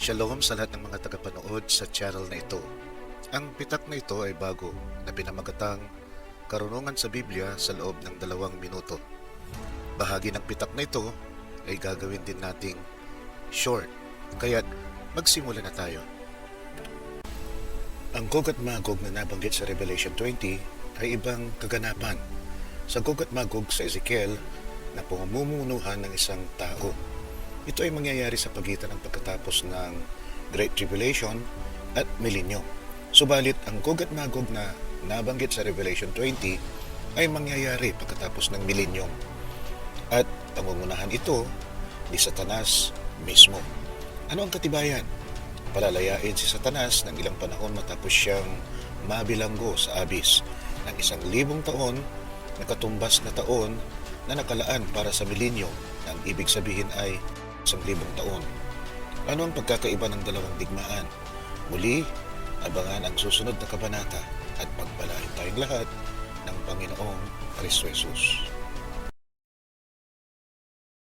Shalom sa lahat ng mga tagapanood sa channel na ito. Ang pitak na ito ay bago na pinamagatang Karunungan sa Biblia sa loob ng 2 minuto. Bahagi ng pitak na ito ay gagawin din nating short, kaya't magsimula na tayo. Ang Gog at Magog na nabanggit sa Revelation 20 ay ibang kaganapan sa Gog at Magog sa Ezekiel na pamumunuhan ng isang tao. Ito ay mangyayari sa pagitan ng pagkatapos ng Great Tribulation at Milenyo. Subalit ang Gog at Magog na nabanggit sa Revelation 20 ay mangyayari pagkatapos ng Milenyo. At pangungunahan ito ni Satanas mismo. Ano ang katibayan? Palalayain si Satanas ng ilang panahon matapos siyang mabilanggo sa abis ng 1,000 taon na katumbas na taon na nakalaan para sa Milenyo. Ang ibig sabihin ay 1,000 taon. Ano ang pagkakaiba ng dalawang digmaan? Muli, abangan ang susunod na kabanata at pagpalain tayong lahat ng Panginoong Kristo Jesus.